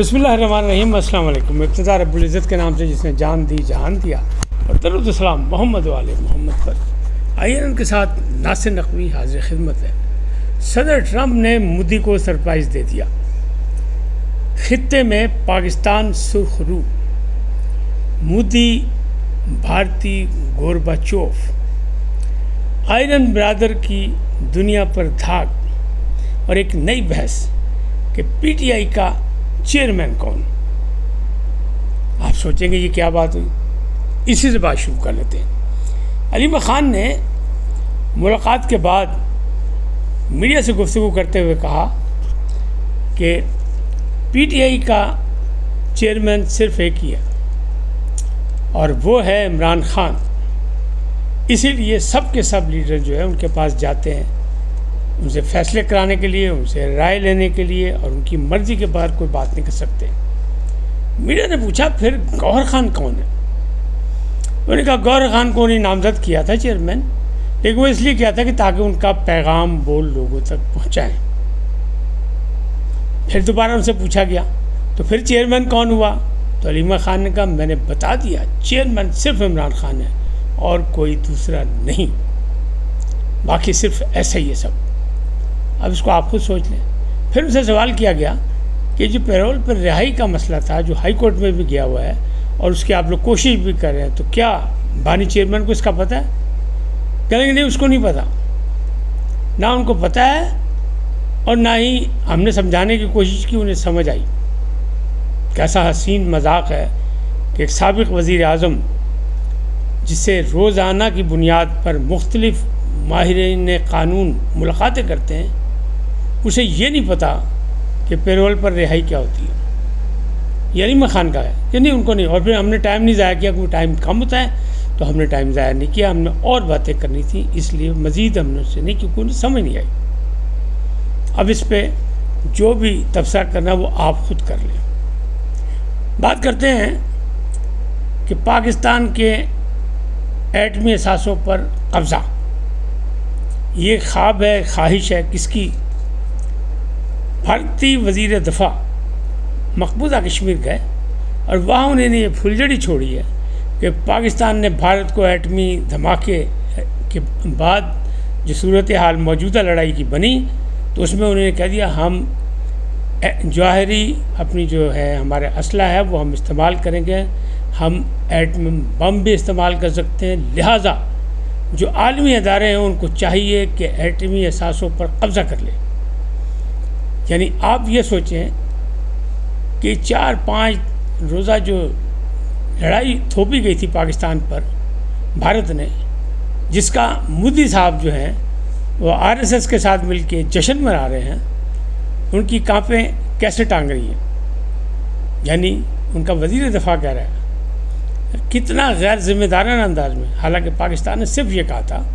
बिस्मिल्लाहिर्रहमानिर्रहीम। अस्सलाम वालेकुम। इब्तिदा रब्बुल इज़्ज़त के नाम से जिसने जान दी जहान दिया, और दरूद सलाम मोहम्मद वाले मोहम्मद पर। आइए उनके साथ नासिर नकवी हाजिर खिदमत है। सदर ट्रंप ने मोदी को सरप्राइज़ दे दिया। खित्ते में पाकिस्तान सुर्खरू, मोदी भारतीय गोरबाचोव, आयरन ब्रादर की दुनिया पर धाक और एक नई बहस कि पीटीआई का चेयरमैन कौन। आप सोचेंगे ये क्या बात हुई, इसी से बात शुरू कर लेते हैं। अली खान ने मुलाकात के बाद मीडिया से गुफ्तगू करते हुए कहा कि पीटीआई का चेयरमैन सिर्फ एक ही है और वो है इमरान खान। इसीलिए सब के सब लीडर जो है उनके पास जाते हैं, उनसे फैसले कराने के लिए, उनसे राय लेने के लिए, और उनकी मर्ज़ी के बाहर कोई बात नहीं कर सकते। मीडिया ने पूछा फिर गौहर खान कौन है। उन्होंने कहा गौहर खान को उन्हें नामजद किया था चेयरमैन, लेकिन वो इसलिए किया था कि ताकि उनका पैगाम बोल लोगों तक पहुंचाएं। फिर दोबारा उनसे पूछा गया तो फिर चेयरमैन कौन हुआ, तो अलीमा खान ने कहा मैंने बता दिया, चेयरमैन सिर्फ इमरान खान है और कोई दूसरा नहीं, बाकी सिर्फ ऐसा ही है सब। अब इसको आप खुद सोच लें। फिर उनसे सवाल किया गया कि जो पैरोल पर रिहाई का मसला था, जो हाई कोर्ट में भी गया हुआ है और उसकी आप लोग कोशिश भी कर रहे हैं, तो क्या बानी चेयरमैन को इसका पता है? कहेंगे नहीं, उसको नहीं पता, ना उनको पता है और ना ही हमने समझाने की कोशिश की, उन्हें समझ आई। कैसा हसीन मजाक है कि एक साबिक़ वज़ीर आज़म जिससे रोज़ाना की बुनियाद पर मुख्तलिफ माहिरीन कानून मुलाकातें करते हैं, उसे ये नहीं पता कि पेरोल पर रिहाई क्या होती है। ये अली खान का है कि नहीं, उनको नहीं। और फिर हमने टाइम नहीं ज़ाया किया, क्योंकि टाइम कम होता है तो हमने टाइम ज़ाया नहीं किया, हमने और बातें करनी थी, इसलिए मज़ीद हमने उससे नहीं, क्योंकि उन्हें समझ नहीं आई। अब इस पर जो भी तबसरा करना वो आप खुद कर लें। बात करते हैं कि पाकिस्तान के एटमी असासों पर कब्ज़ा, ये ख्वाब है, ख्वाहिश है किसकी? भारतीय वज़ीर दफ़ा मकबूजा कश्मीर गए और वहाँ उन्होंने ये फुलझड़ी छोड़ी है कि पाकिस्तान ने भारत को एटमी धमाके के बाद जो सूरत हाल मौजूदा लड़ाई की बनी, तो उसमें उन्होंने कह दिया हम ज़ाहिरी अपनी जो है हमारे असला है वो हम इस्तेमाल करेंगे, हम एटमी बम भी इस्तेमाल कर सकते हैं, लिहाजा जो आलमी अदारे हैं उनको चाहिए कि एटमी असासों पर कब्ज़ा कर ले। यानी आप ये सोचें कि 4-5 रोज़ा जो लड़ाई थोपी गई थी पाकिस्तान पर भारत ने, जिसका मोदी साहब जो हैं वो आरएसएस के साथ मिलके जश्न मना रहे हैं, उनकी कांपें कैसे टांग रही हैं। यानी उनका वज़ीर दफ़ा कह रहा है कितना गैर जिम्मेदाराना अंदाज में, हालांकि पाकिस्तान ने सिर्फ ये कहा था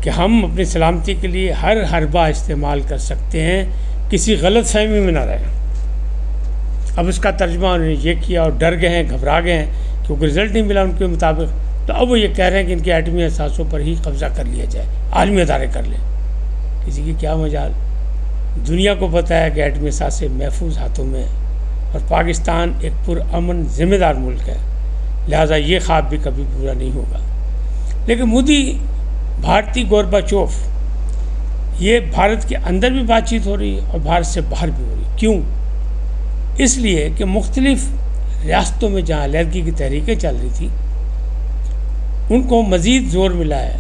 कि हम अपनी सलामती के लिए हर हरबा इस्तेमाल कर सकते हैं, किसी गलत फहमी में ना रहें। अब उसका तर्जुमा उन्होंने ये किया और डर गए हैं, घबरा गए हैं, क्योंकि रिज़ल्ट नहीं मिला उनके मुताबिक। तो अब वो ये कह रहे हैं कि इनके एटमी असासों पर ही कब्ज़ा कर लिया जाए, आलमी अदारे कर लें। किसी की क्या मजाल, दुनिया को पता है कि एटमी असासे महफूज हाथों में, और पाकिस्तान एक पुरअमन ज़िम्मेदार मुल्क है, लिहाजा ये ख्वाब भी कभी पूरा नहीं होगा। लेकिन मोदी भारतीय गोरबाचोव, ये भारत के अंदर भी बातचीत हो रही है और भारत से बाहर भी हो रही है। क्यों? इसलिए कि मुख्तलिफ रियासतों में जहाँ अलहदगी की तहरीकें चल रही थी, उनको मज़ीद ज़ोर मिला है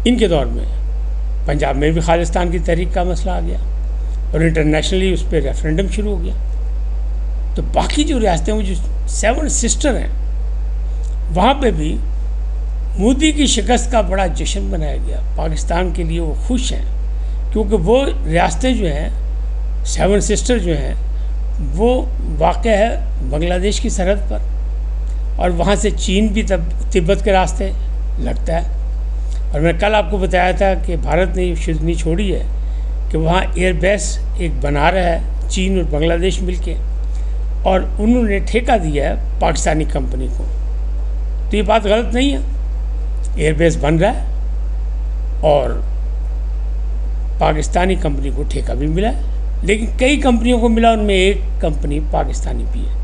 इनके दौर में। पंजाब में भी खालिस्तान की तहरीक का मसला आ गया और इंटरनेशनली उस पर रेफरेंडम शुरू हो गया। तो बाकी जो रियासतें, वो जो 7 सिस्टर हैं, वहाँ पे भी मोदी की शिकस्त का बड़ा जश्न मनाया गया। पाकिस्तान के लिए वो खुश हैं, क्योंकि वो रियासतें जो हैं 7 सिस्टर जो हैं वो वाक़या है बांग्लादेश की सरहद पर, और वहाँ से चीन भी तिब्बत के रास्ते लगता है। और मैं कल आपको बताया था कि भारत ने नहीं छोड़ी है कि वहाँ एयरबेस एक बना रहा है चीन और बांग्लादेश मिलके, और उन्होंने ठेका दिया है पाकिस्तानी कंपनी को। तो ये बात गलत नहीं है, एयरबेस बन रहा है और पाकिस्तानी कंपनी को ठेका भी मिला है। लेकिन कई कंपनियों को मिला, उनमें एक कंपनी पाकिस्तानी भी है।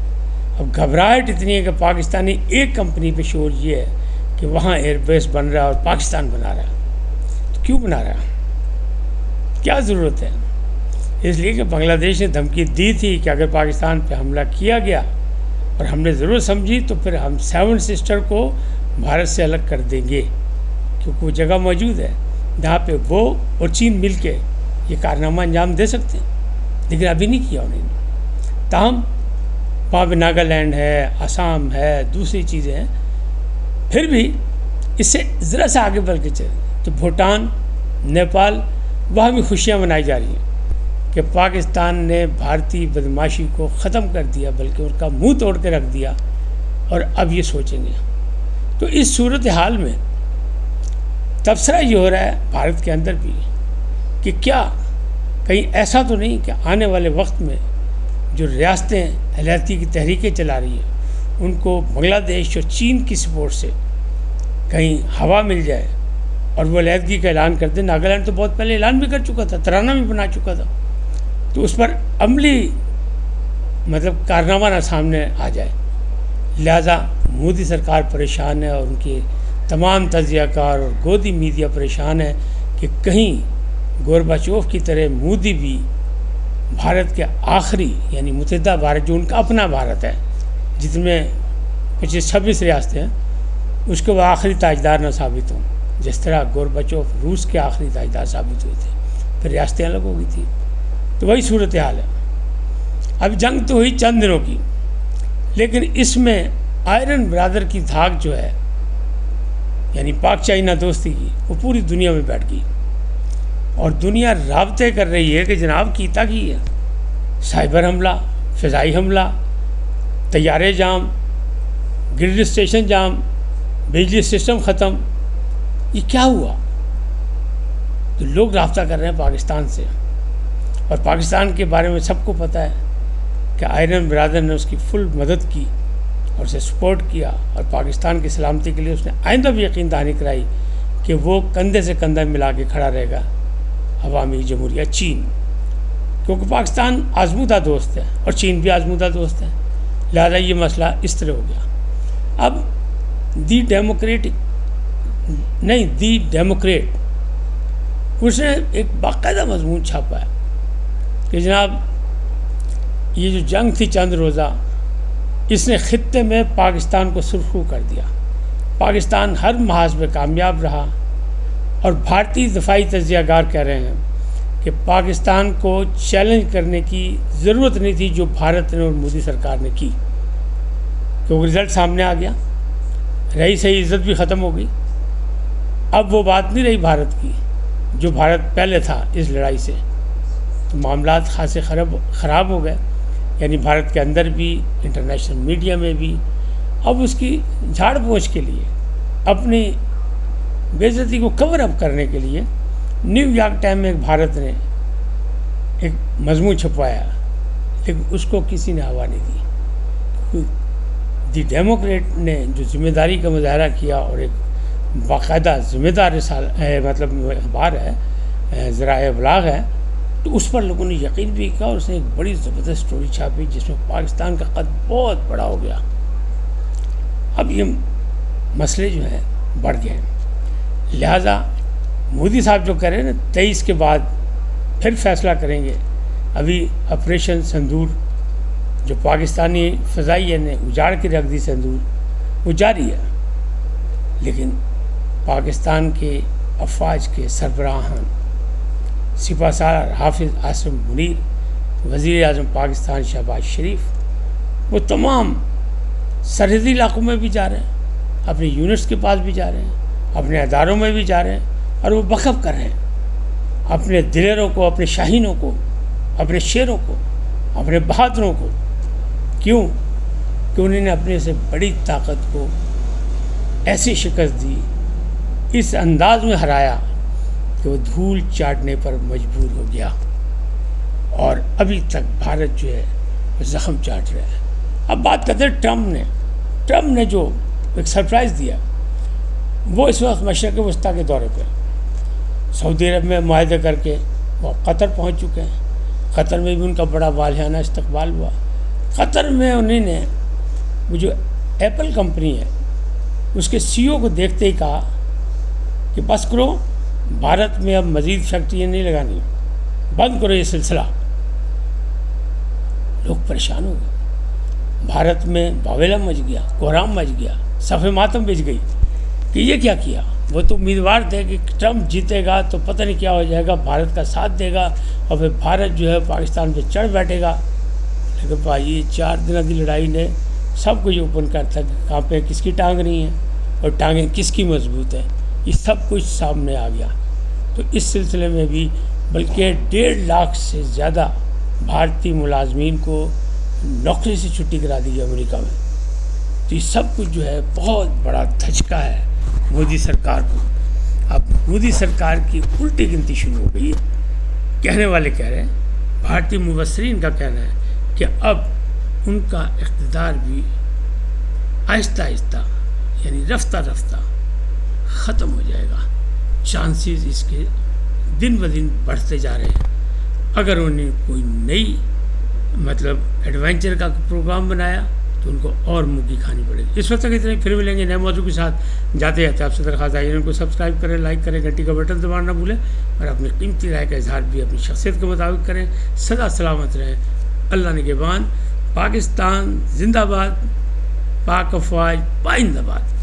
अब घबराहट इतनी है कि पाकिस्तानी एक कंपनी पे शोर ये है कि वहाँ एयरबेस बन रहा है और पाकिस्तान बना रहा है। तो क्यों बना रहा है, क्या ज़रूरत है? इसलिए कि बांग्लादेश ने धमकी दी थी कि अगर पाकिस्तान पे हमला किया गया और हमने ज़रूरत समझी तो फिर हम 7 सिस्टर को भारत से अलग कर देंगे, क्योंकि वो जगह मौजूद है जहाँ पे वो और चीन मिल के ये कारनामा अंजाम दे सकते हैं। लेकिन अभी नहीं किया उन्होंने। ताहम वहाँ पर नागालैंड है, असम है, दूसरी चीज़ें हैं, फिर भी इससे ज़रा सा आगे बढ़ के चले तो भूटान, नेपाल, वहाँ भी खुशियाँ मनाई जा रही हैं कि पाकिस्तान ने भारतीय बदमाशी को ख़त्म कर दिया, बल्कि उसका मुंह तोड़ के रख दिया और अब ये सोचेंगे। तो इस सूरत हाल में तबसरा ये हो रहा है भारत के अंदर भी कि क्या कहीं ऐसा तो नहीं कि आने वाले वक्त में जो रियासतें अलहदगी की तहरीकें चला रही हैं उनको बांग्लादेश और चीन की सपोर्ट से कहीं हवा मिल जाए और वो अलहदगी का ऐलान कर दे। नागालैंड तो बहुत पहले ऐलान भी कर चुका था, तराना भी बना चुका था, तो उस पर अमली मतलब कारनामा ना सामने आ जाए। लिहाजा मोदी सरकार परेशान है और उनके तमाम तजियाकार और गोदी मीडिया परेशान है कि कहीं गोरबाचोव की तरह मोदी भी भारत के आखिरी यानी मुत्तहिदा भारत जो उनका अपना भारत है जिसमें 25-26 रियासतें हैं उसके वो आखिरी ताजदार न साबित हों, जिस तरह गोरबाचोव रूस के आखिरी ताजदार साबित हुए थे, फिर रियासतें अलग हो गई थी। तो वही सूरत हाल है। अब जंग तो हुई चंद दिनों की, लेकिन इसमें आयरन ब्रदर की धाक जो है यानी पाक चाइना दोस्ती की वो पूरी दुनिया में बैठ गई और दुनिया राब्ते कर रही है कि जनाब कीता की है, साइबर हमला, फ़िज़ाई हमला, तैयारे जाम, ग्रिड स्टेशन जाम, बिजली सिस्टम ख़त्म, ये क्या हुआ? तो लोग राब्ता कर रहे हैं पाकिस्तान से और पाकिस्तान के बारे में सबको पता है कि आयरन ब्रदर ने उसकी फुल मदद की और उसे सपोर्ट किया और पाकिस्तान की सलामती के लिए उसने आइंदा भी यकीन दहानी कराई कि वो कंधे से कंधा मिला के खड़ा रहेगा अवामी जमहूरिया चीन, क्योंकि पाकिस्तान आजमूदा दोस्त है और चीन भी आजमूदा दोस्त है। लिहाजा ये मसला इस तरह हो गया। अब दी डेमोक्रेट उसने एक बाकायदा मजमून छापा है कि जनाब ये जो जंग थी चंद रोज़ा इसने ख़ित्ते में पाकिस्तान को सुरखरू कर दिया। पाकिस्तान हर महाज में कामयाब रहा और भारतीय दफाई तजियागार कह रहे हैं कि पाकिस्तान को चैलेंज करने की ज़रूरत नहीं थी जो भारत ने और मोदी सरकार ने की, क्योंकि रिज़ल्ट सामने आ गया, रही सही इज़्ज़त भी ख़त्म हो गई। अब वो बात नहीं रही भारत की जो भारत पहले था इस लड़ाई से, तो मामलात खासे ख़राब हो गए। यानी भारत के अंदर भी, इंटरनेशनल मीडिया में भी अब उसकी झाड़ पोंछ के लिए, अपनी बेइज्जती को कवर अप करने के लिए न्यूयॉर्क टाइम में भारत ने एक मजमून छपवाया, लेकिन उसको किसी ने हवा नहीं दी। दी डेमोक्रेट ने जो जिम्मेदारी का मुजाहरा किया और एक बाकायदा ज़िम्मेदार मतलब अखबार है, ज़राए इब्लाग है, तो उस पर लोगों ने यकीन भी किया और उसने एक बड़ी ज़बरदस्त स्टोरी छापी जिसमें पाकिस्तान का कद बहुत बड़ा हो गया। अब ये मसले जो हैं बढ़ गए हैं। लिहाजा मोदी साहब जो कह रहे हैं ना 23 के बाद फिर फैसला करेंगे। अभी ऑपरेशन सिंदूर जो पाकिस्तानी फ़ज़ाइया ने उजाड़ के रख दी सिंदूर, वो जारी है, लेकिन पाकिस्तान के अफवाज के सरबराहान सिपाहसालार हाफिज़ आसिम मुनीर, वज़ीर आज़म पाकिस्तान शहबाज शरीफ, वो तमाम सरहदी इलाकों में भी जा रहे हैं, अपने यूनिट्स के पास भी जा रहे हैं, अपने अदारों में भी जा रहे हैं और वो बखब कर रहे हैं अपने दिलेरों को, अपने शाहीनों को, अपने शेरों को, अपने बहादुरों को। क्यों? कि उन्होंने अपने से बड़ी ताकत को ऐसी शिकस्त दी, इस अंदाज में हराया कि वो धूल चाटने पर मजबूर हो गया और अभी तक भारत जो है वो ज़ख्म चाट रहा है। अब बात करते हैं ट्रम्प ने जो एक सरप्राइज़ दिया, वो इस वक्त मशरक़ वस्ता के दौरे पर सऊदी अरब में मुआहदा करके वो कतर पहुंच चुके हैं। क़तर में भी उनका बड़ा वालियाना इस्तकबाल हुआ। क़तर में उन्होंने वो जो एप्पल कंपनी है उसके CEO को देखते ही कहा कि बस करो, भारत में अब मज़ीद फैक्ट्रियाँ नहीं लगानी, बंद करो ये सिलसिला। लोग परेशान हो गए, भारत में वावेला मच गया, कोहराम मच गया, सफ़े मातम बिछ गई कि ये क्या किया। वो तो उम्मीदवार थे कि ट्रंप जीतेगा तो पता नहीं क्या हो जाएगा, भारत का साथ देगा और फिर भारत जो है पाकिस्तान पे चढ़ बैठेगा। लेकिन भाई ये 4 दिन की लड़ाई ने सब कुछ ओपन करता कि कहाँ पे किसकी टांग नहीं है और टांगें किसकी मजबूत है, ये सब कुछ सामने आ गया। तो इस सिलसिले में भी बल्कि 1.5 लाख से ज़्यादा भारतीय मुलाजमीन को नौकरी से छुट्टी करा दी है अमेरिका में। तो ये सब कुछ जो है बहुत बड़ा धचका है मोदी सरकार को। अब मोदी सरकार की उल्टी गिनती शुरू हो गई है। कहने वाले कह रहे हैं, भारतीय मुबस्सरीन का कहना है कि अब उनका इक़्तिदार भी आहिस्ता आहिस्ता यानी रफ्ता रफ्ता ख़त्म हो जाएगा। चांसेस इसके दिन ब दिन बढ़ते जा रहे हैं। अगर उन्हें कोई नई मतलब एडवेंचर का प्रोग्राम बनाया तो उनको और मुँह खानी पड़ेगी। इस वक्त तक इतने, फिर मिलेंगे नए मौजू के साथ। जाते जाते आपसे दरख्वास्त आई उनको सब्सक्राइब करें, लाइक करें, घंटी का बटन दबाना ना भूलें और अपनी कीमती राय का इजहार भी अपनी शख्सियत के मुताबिक करें। सदा सलामत रहें। अल्लाह निगहबान। पाकिस्तान जिंदाबाद। पाक अफवाज पाइंदाबाद।